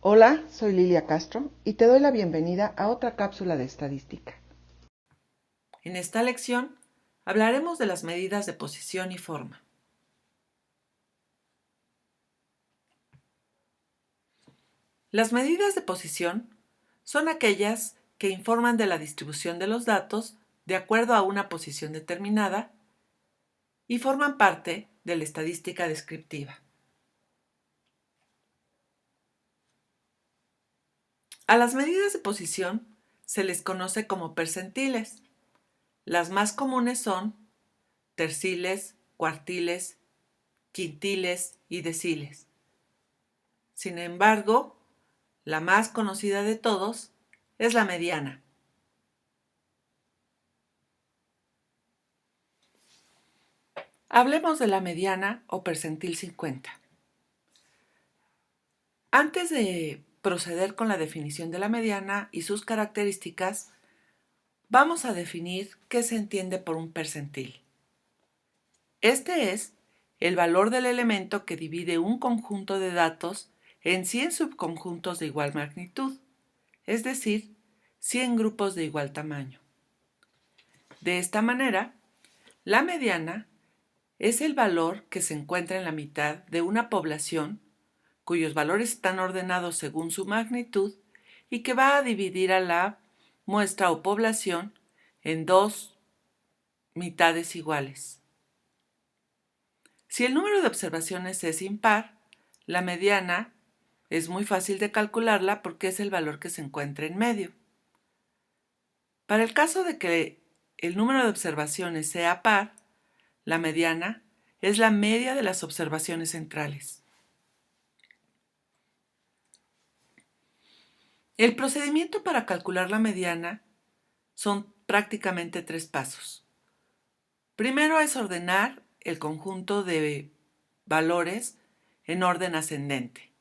Hola, soy Lilia Castro y te doy la bienvenida a otra cápsula de estadística. En esta lección hablaremos de las medidas de posición y forma. Las medidas de posición son aquellas que informan de la distribución de los datos de acuerdo a una posición determinada y forman parte de la estadística descriptiva. A las medidas de posición se les conoce como percentiles. Las más comunes son terciles, cuartiles, quintiles y deciles. Sin embargo, la más conocida de todos es la mediana. Hablemos de la mediana o percentil 50. Antes de proceder con la definición de la mediana y sus características, vamos a definir qué se entiende por un percentil. Este es el valor del elemento que divide un conjunto de datos en 100 subconjuntos de igual magnitud, es decir, 100 grupos de igual tamaño. De esta manera, la mediana es el valor que se encuentra en la mitad de una población cuyos valores están ordenados según su magnitud y que va a dividir a la muestra o población en dos mitades iguales. Si el número de observaciones es impar, la mediana es muy fácil de calcularla porque es el valor que se encuentra en medio. Para el caso de que el número de observaciones sea par, la mediana es la media de las observaciones centrales. El procedimiento para calcular la mediana son prácticamente 3 pasos. Primero es ordenar el conjunto de valores en orden ascendente.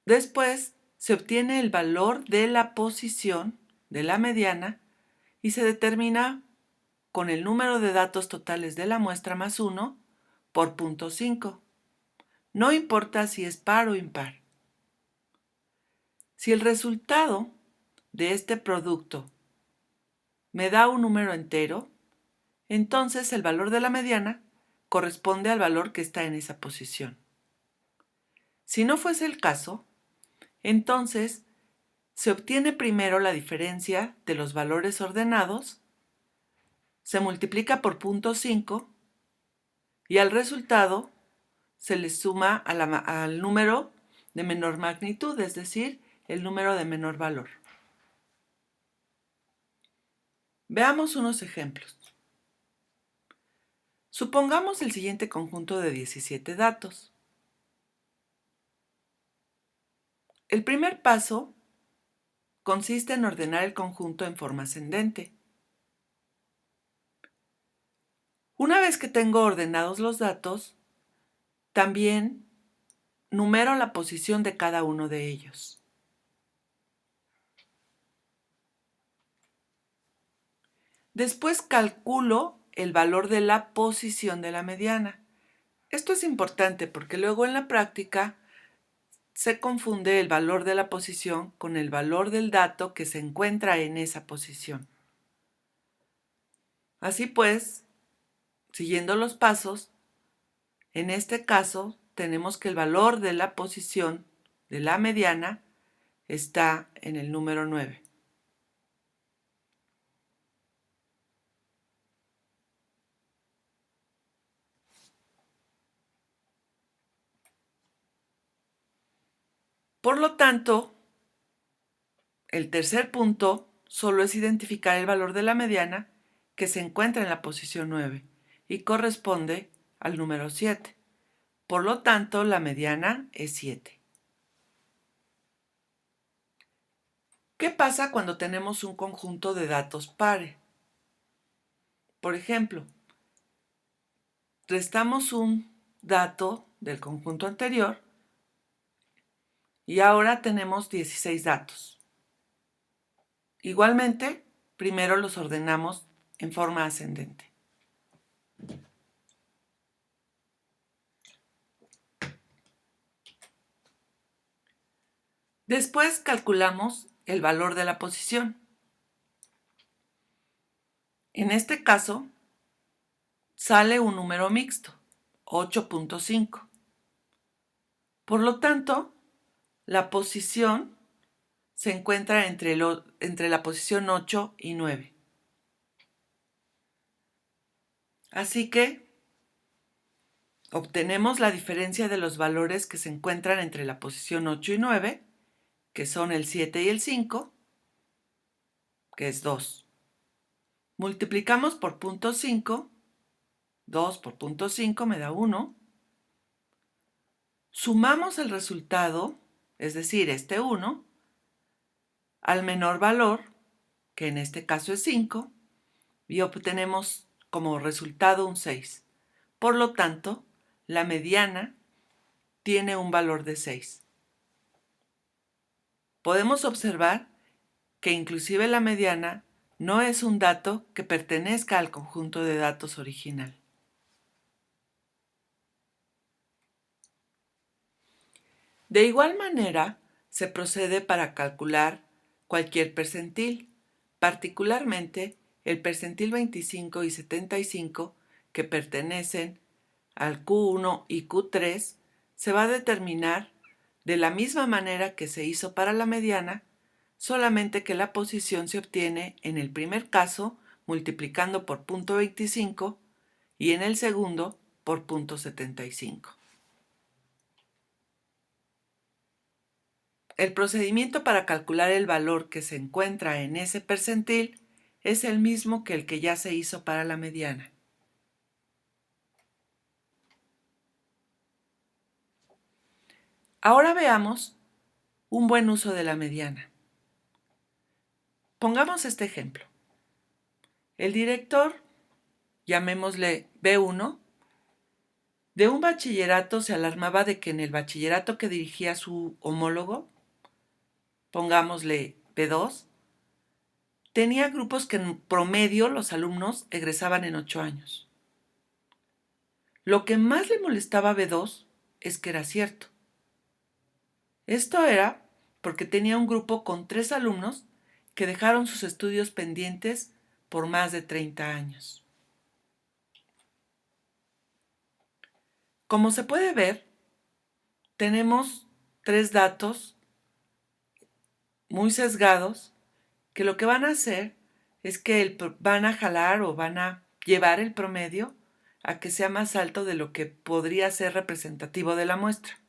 Después se obtiene el valor de la posición de la mediana y se determina con el número de datos totales de la muestra más 1 por punto 5. No importa si es par o impar. Si el resultado de este producto me da un número entero, entonces el valor de la mediana corresponde al valor que está en esa posición. Si no fuese el caso, entonces se obtiene primero la diferencia de los valores ordenados, se multiplica por punto 5 y al resultado se le suma al número de menor magnitud, es decir, el número de menor valor. Veamos unos ejemplos. Supongamos el siguiente conjunto de 17 datos. El primer paso consiste en ordenar el conjunto en forma ascendente. Una vez que tengo ordenados los datos, también numero la posición de cada uno de ellos. Después calculo el valor de la posición de la mediana. Esto es importante porque luego en la práctica se confunde el valor de la posición con el valor del dato que se encuentra en esa posición. Así pues, siguiendo los pasos, en este caso tenemos que el valor de la posición de la mediana está en el número 9. Por lo tanto, el tercer punto solo es identificar el valor de la mediana que se encuentra en la posición 9 y corresponde al número 7. Por lo tanto, la mediana es 7. ¿Qué pasa cuando tenemos un conjunto de datos pares? Por ejemplo, restamos un dato del conjunto anterior y ahora tenemos 16 datos. Igualmente, primero los ordenamos en forma ascendente. Después calculamos el valor de la posición. En este caso, sale un número mixto, 8.5. Por lo tanto, la posición se encuentra entre la posición 8 y 9. Así que obtenemos la diferencia de los valores que se encuentran entre la posición 8 y 9, que son el 7 y el 5, que es 2. Multiplicamos por 0.5, 2 por 0.5 me da 1. Sumamos el resultado, es decir, este 1, al menor valor, que en este caso es 5, y obtenemos como resultado un 6. Por lo tanto, la mediana tiene un valor de 6. Podemos observar que inclusive la mediana no es un dato que pertenezca al conjunto de datos original. De igual manera, se procede para calcular cualquier percentil, particularmente el percentil 25 y 75, que pertenecen al Q1 y Q3, se va a determinar de la misma manera que se hizo para la mediana, solamente que la posición se obtiene en el primer caso multiplicando por 0.25 y en el segundo por 0.75. El procedimiento para calcular el valor que se encuentra en ese percentil es el mismo que el que ya se hizo para la mediana. Ahora veamos un buen uso de la mediana. Pongamos este ejemplo. El director, llamémosle B1, de un bachillerato se alarmaba de que en el bachillerato que dirigía su homólogo, pongámosle B2, tenía grupos que en promedio los alumnos egresaban en 8 años. Lo que más le molestaba a B2 es que era cierto. Esto era porque tenía un grupo con 3 alumnos que dejaron sus estudios pendientes por más de 30 años. Como se puede ver, tenemos 3 datos muy sesgados que lo que van a hacer es que van a jalar o van a llevar el promedio a que sea más alto de lo que podría ser representativo de la muestra.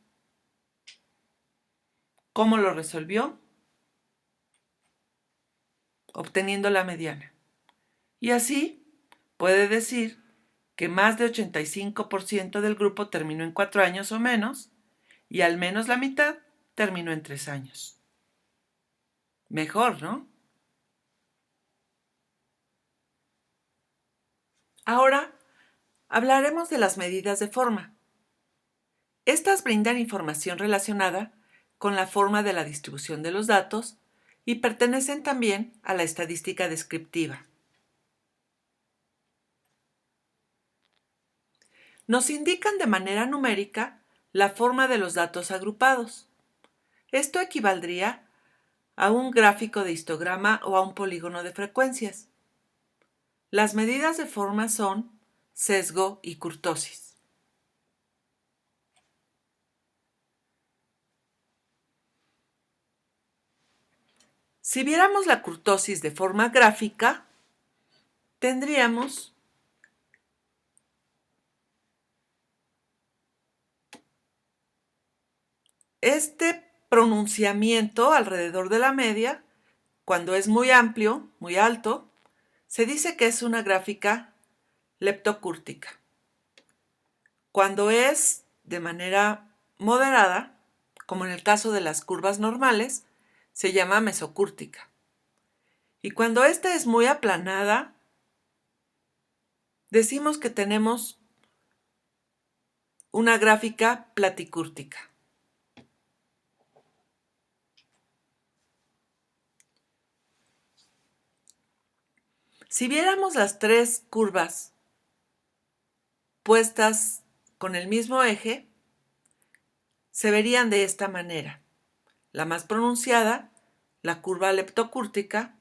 ¿Cómo lo resolvió? Obteniendo la mediana. Y así puede decir que más de 85% del grupo terminó en 4 años o menos y al menos la mitad terminó en 3 años. Mejor, ¿no? Ahora hablaremos de las medidas de forma. Estas brindan información relacionada con la forma de la distribución de los datos y pertenecen también a la estadística descriptiva. Nos indican de manera numérica la forma de los datos agrupados. Esto equivaldría a un gráfico de histograma o a un polígono de frecuencias. Las medidas de forma son sesgo y kurtosis. Si viéramos la kurtosis de forma gráfica, tendríamos este pronunciamiento alrededor de la media. Cuando es muy amplio, muy alto, se dice que es una gráfica leptocúrtica. Cuando es de manera moderada, como en el caso de las curvas normales, se llama mesocúrtica. Y cuando esta es muy aplanada, decimos que tenemos una gráfica platicúrtica. Si viéramos las 3 curvas puestas con el mismo eje, se verían de esta manera. la más pronunciada, la curva leptocúrtica,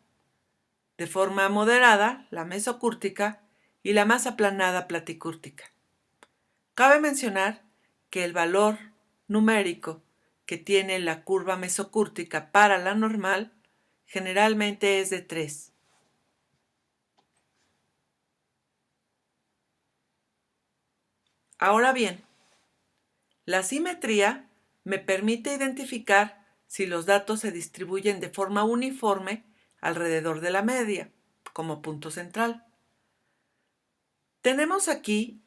de forma moderada, la mesocúrtica, y la más aplanada platicúrtica. Cabe mencionar que el valor numérico que tiene la curva mesocúrtica para la normal generalmente es de 3. Ahora bien, la simetría me permite identificar si los datos se distribuyen de forma uniforme alrededor de la media, como punto central. Tenemos aquí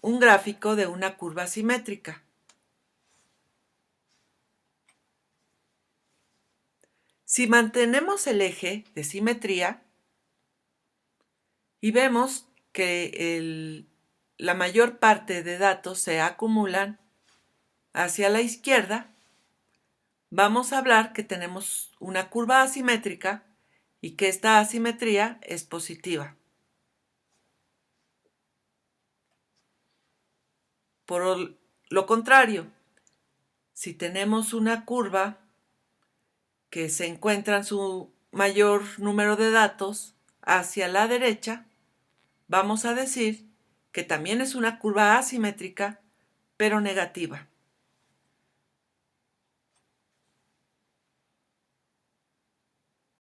un gráfico de una curva simétrica. Si mantenemos el eje de simetría y vemos que la mayor parte de datos se acumulan hacia la izquierda, vamos a hablar que tenemos una curva asimétrica y que esta asimetría es positiva. Por lo contrario, si tenemos una curva que se encuentra en su mayor número de datos hacia la derecha, vamos a decir que también es una curva asimétrica, pero negativa.